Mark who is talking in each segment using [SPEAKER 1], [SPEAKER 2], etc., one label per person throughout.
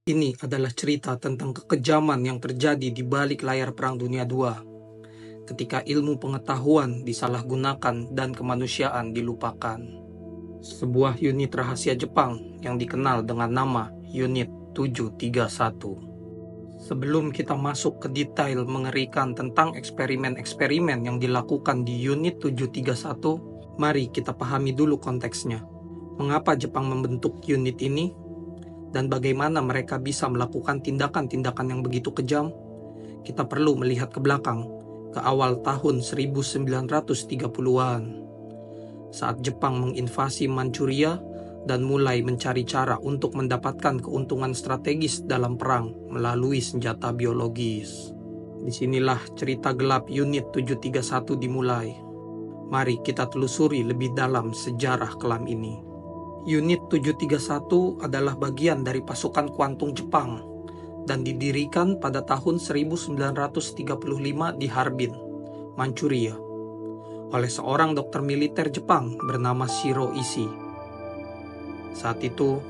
[SPEAKER 1] Ini adalah cerita tentang kekejaman yang terjadi di balik layar Perang Dunia II, ketika ilmu pengetahuan disalahgunakan dan kemanusiaan dilupakan. Sebuah unit rahasia Jepang yang dikenal dengan nama Unit 731. Sebelum kita masuk ke detail mengerikan tentang eksperimen-eksperimen yang dilakukan di Unit 731, mari kita pahami dulu konteksnya. Mengapa Jepang membentuk unit ini? Dan bagaimana mereka bisa melakukan tindakan-tindakan yang begitu kejam? Kita perlu melihat ke belakang, ke awal tahun 1930-an, saat Jepang menginvasi Manchuria dan mulai mencari cara untuk mendapatkan keuntungan strategis dalam perang melalui senjata biologis. Disinilah cerita gelap Unit 731 dimulai. Mari kita telusuri lebih dalam sejarah kelam ini. Unit 731 adalah bagian dari pasukan kuantum Jepang dan didirikan pada tahun 1935 di Harbin, Manchuria, oleh seorang dokter militer Jepang bernama Shiro Ishii. Saat itu,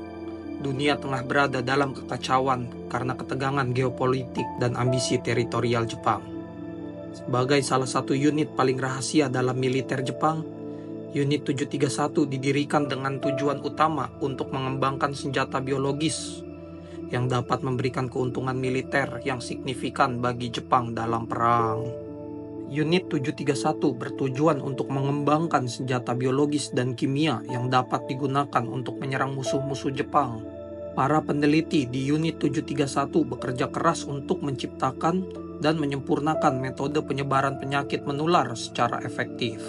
[SPEAKER 1] dunia tengah berada dalam kekacauan karena ketegangan geopolitik dan ambisi teritorial Jepang. Sebagai salah satu unit paling rahasia dalam militer Jepang, Unit 731 didirikan dengan tujuan utama untuk mengembangkan senjata biologis yang dapat memberikan keuntungan militer yang signifikan bagi Jepang dalam perang. Unit 731 bertujuan untuk mengembangkan senjata biologis dan kimia yang dapat digunakan untuk menyerang musuh-musuh Jepang. Para peneliti di Unit 731 bekerja keras untuk menciptakan dan menyempurnakan metode penyebaran penyakit menular secara efektif.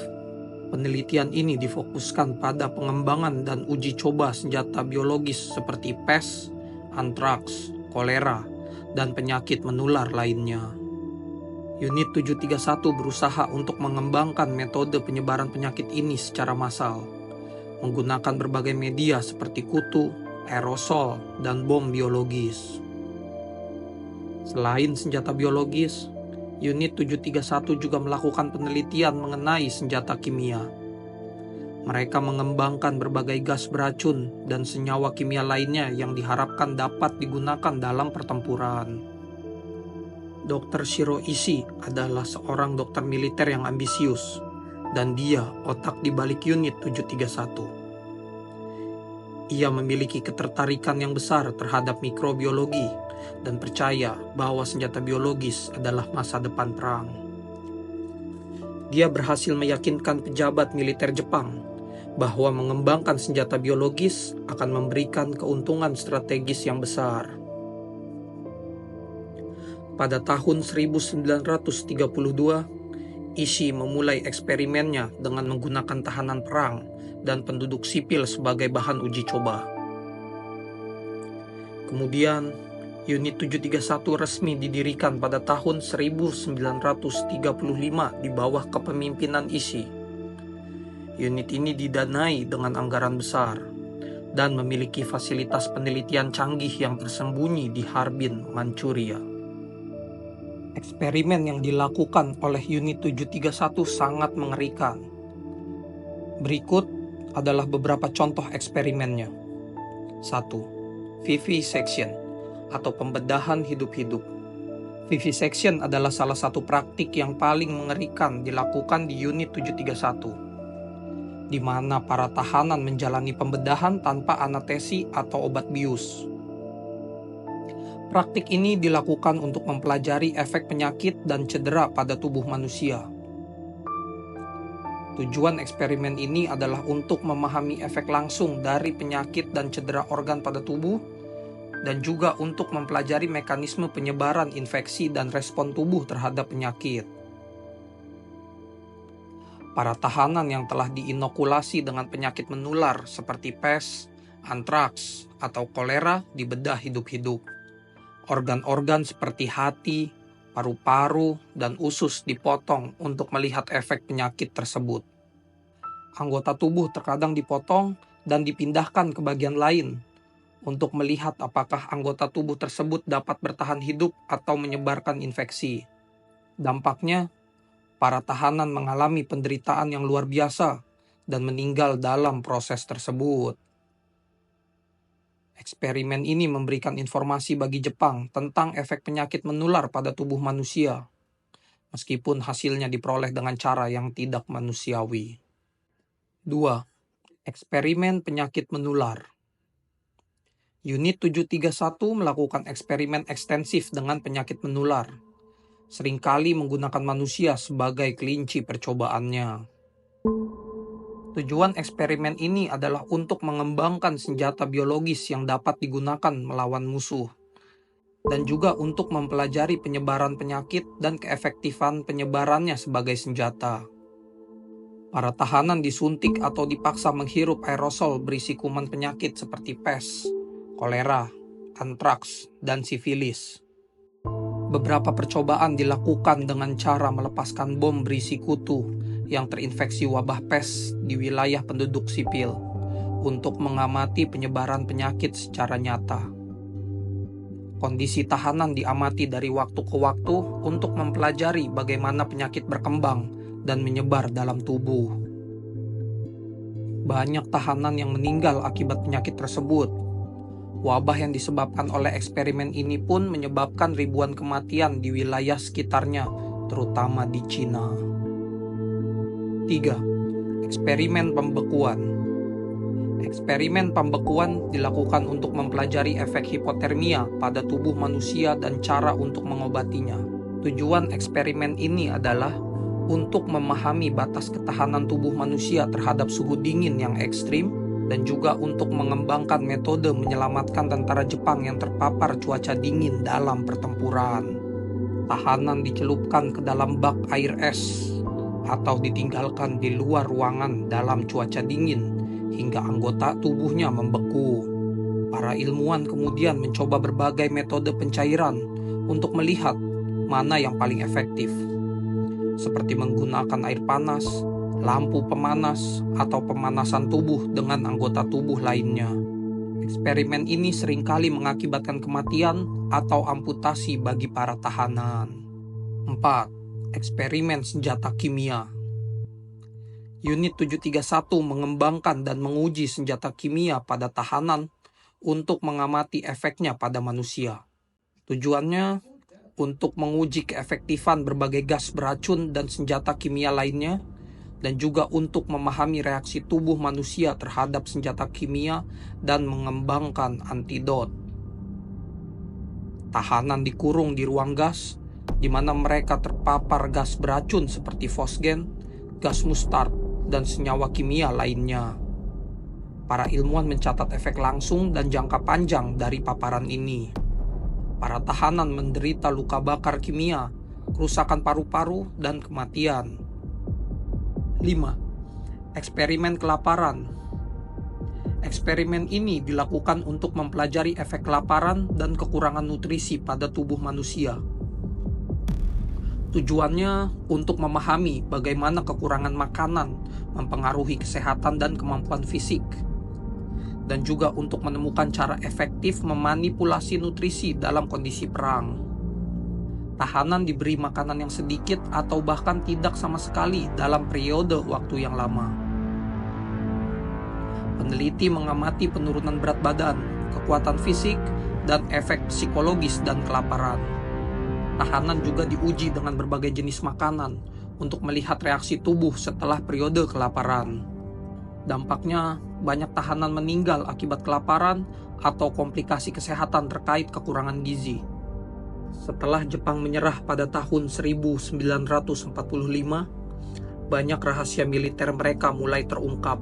[SPEAKER 1] Penelitian ini difokuskan pada pengembangan dan uji coba senjata biologis seperti pes, antraks, kolera, dan penyakit menular lainnya. Unit 731 berusaha untuk mengembangkan metode penyebaran penyakit ini secara massal, menggunakan berbagai media seperti kutu, aerosol, dan bom biologis. Selain senjata biologis, Unit 731 juga melakukan penelitian mengenai senjata kimia. Mereka mengembangkan berbagai gas beracun dan senyawa kimia lainnya yang diharapkan dapat digunakan dalam pertempuran. Dr. Shiro Ishii adalah seorang dokter militer yang ambisius, dan dia otak di balik Unit 731. Ia memiliki ketertarikan yang besar terhadap mikrobiologi dan percaya bahwa senjata biologis adalah masa depan perang. Dia berhasil meyakinkan pejabat militer Jepang bahwa mengembangkan senjata biologis akan memberikan keuntungan strategis yang besar. Pada tahun 1932, Ishii memulai eksperimennya dengan menggunakan tahanan perang dan penduduk sipil sebagai bahan uji coba. Kemudian, Unit 731 resmi didirikan pada tahun 1935 di bawah kepemimpinan Ishii. Unit ini didanai dengan anggaran besar dan memiliki fasilitas penelitian canggih yang tersembunyi di Harbin, Manchuria. Eksperimen yang dilakukan oleh Unit 731 sangat mengerikan. Berikut adalah beberapa contoh eksperimennya. 1. Vivisection atau pembedahan hidup-hidup. Vivisection adalah salah satu praktik yang paling mengerikan dilakukan di Unit 731, di mana para tahanan menjalani pembedahan tanpa anestesi atau obat bius. Praktik ini dilakukan untuk mempelajari efek penyakit dan cedera pada tubuh manusia. Tujuan eksperimen ini adalah untuk memahami efek langsung dari penyakit dan cedera organ pada tubuh, dan juga untuk mempelajari mekanisme penyebaran infeksi dan respon tubuh terhadap penyakit. Para tahanan yang telah diinokulasi dengan penyakit menular seperti pes, antraks, atau kolera dibedah hidup-hidup. Organ-organ seperti hati, paru-paru, dan usus dipotong untuk melihat efek penyakit tersebut. Anggota tubuh terkadang dipotong dan dipindahkan ke bagian lain untuk melihat apakah anggota tubuh tersebut dapat bertahan hidup atau menyebarkan infeksi. Dampaknya, para tahanan mengalami penderitaan yang luar biasa dan meninggal dalam proses tersebut. Eksperimen ini memberikan informasi bagi Jepang tentang efek penyakit menular pada tubuh manusia, meskipun hasilnya diperoleh dengan cara yang tidak manusiawi. 2. Eksperimen penyakit menular. Unit 731 melakukan eksperimen ekstensif dengan penyakit menular, seringkali menggunakan manusia sebagai kelinci percobaannya. Tujuan eksperimen ini adalah untuk mengembangkan senjata biologis yang dapat digunakan melawan musuh, dan juga untuk mempelajari penyebaran penyakit dan keefektifan penyebarannya sebagai senjata. Para tahanan disuntik atau dipaksa menghirup aerosol berisi kuman penyakit seperti pes, kolera, antraks, dan sifilis. Beberapa percobaan dilakukan dengan cara melepaskan bom berisi kutu yang terinfeksi wabah pes di wilayah penduduk sipil untuk mengamati penyebaran penyakit secara nyata. Kondisi tahanan diamati dari waktu ke waktu untuk mempelajari bagaimana penyakit berkembang dan menyebar dalam tubuh. Banyak tahanan yang meninggal akibat penyakit tersebut. Wabah yang disebabkan oleh eksperimen ini pun menyebabkan ribuan kematian di wilayah sekitarnya, terutama di Cina. 3. Eksperimen pembekuan. Eksperimen pembekuan dilakukan untuk mempelajari efek hipotermia pada tubuh manusia dan cara untuk mengobatinya. Tujuan eksperimen ini adalah untuk memahami batas ketahanan tubuh manusia terhadap suhu dingin yang ekstrim, dan juga untuk mengembangkan metode menyelamatkan tentara Jepang yang terpapar cuaca dingin dalam pertempuran. Tahanan dicelupkan ke dalam bak air es atau ditinggalkan di luar ruangan dalam cuaca dingin hingga anggota tubuhnya membeku. Para ilmuwan kemudian mencoba berbagai metode pencairan untuk melihat mana yang paling efektif, seperti menggunakan air panas, lampu pemanas, atau pemanasan tubuh dengan anggota tubuh lainnya. Eksperimen ini seringkali mengakibatkan kematian atau amputasi bagi para tahanan. 4. Eksperimen senjata kimia. Unit 731 mengembangkan dan menguji senjata kimia pada tahanan untuk mengamati efeknya pada manusia. Tujuannya untuk menguji keefektifan berbagai gas beracun dan senjata kimia lainnya, dan juga untuk memahami reaksi tubuh manusia terhadap senjata kimia dan mengembangkan antidot. Tahanan dikurung di ruang gas, di mana mereka terpapar gas beracun seperti fosgen, gas mustard, dan senyawa kimia lainnya. Para ilmuwan mencatat efek langsung dan jangka panjang dari paparan ini. Para tahanan menderita luka bakar kimia, kerusakan paru-paru, dan kematian. 5. Eksperimen kelaparan. Eksperimen ini dilakukan untuk mempelajari efek kelaparan dan kekurangan nutrisi pada tubuh manusia. Tujuannya untuk memahami bagaimana kekurangan makanan mempengaruhi kesehatan dan kemampuan fisik, dan juga untuk menemukan cara efektif memanipulasi nutrisi dalam kondisi perang. Tahanan diberi makanan yang sedikit atau bahkan tidak sama sekali dalam periode waktu yang lama. Peneliti mengamati penurunan berat badan, kekuatan fisik, dan efek psikologis dan kelaparan. Tahanan juga diuji dengan berbagai jenis makanan untuk melihat reaksi tubuh setelah periode kelaparan. Dampaknya, banyak tahanan meninggal akibat kelaparan atau komplikasi kesehatan terkait kekurangan gizi. Setelah Jepang menyerah pada tahun 1945, banyak rahasia militer mereka mulai terungkap,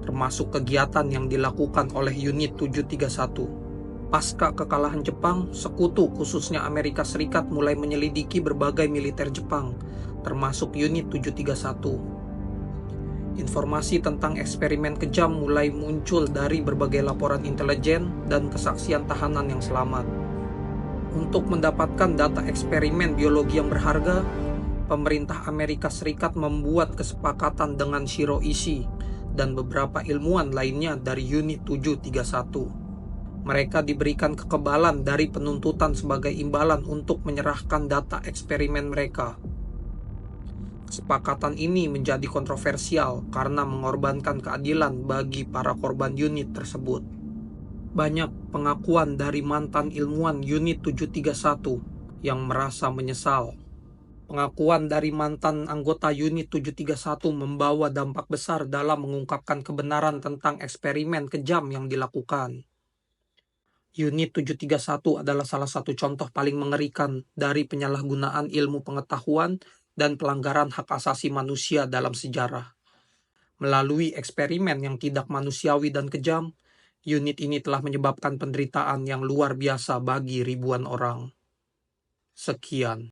[SPEAKER 1] termasuk kegiatan yang dilakukan oleh Unit 731. Pasca kekalahan Jepang, sekutu khususnya Amerika Serikat mulai menyelidiki berbagai militer Jepang, termasuk Unit 731. Informasi tentang eksperimen kejam mulai muncul dari berbagai laporan intelijen dan kesaksian tahanan yang selamat. Untuk mendapatkan data eksperimen biologi yang berharga, pemerintah Amerika Serikat membuat kesepakatan dengan Shiro Ishii dan beberapa ilmuwan lainnya dari Unit 731. Mereka diberikan kekebalan dari penuntutan sebagai imbalan untuk menyerahkan data eksperimen mereka. Kesepakatan ini menjadi kontroversial karena mengorbankan keadilan bagi para korban unit tersebut. Banyak pengakuan dari mantan ilmuwan Unit 731 yang merasa menyesal. Pengakuan dari mantan anggota Unit 731 membawa dampak besar dalam mengungkapkan kebenaran tentang eksperimen kejam yang dilakukan. Unit 731 adalah salah satu contoh paling mengerikan dari penyalahgunaan ilmu pengetahuan dan pelanggaran hak asasi manusia dalam sejarah. Melalui eksperimen yang tidak manusiawi dan kejam, unit ini telah menyebabkan penderitaan yang luar biasa bagi ribuan orang. Sekian.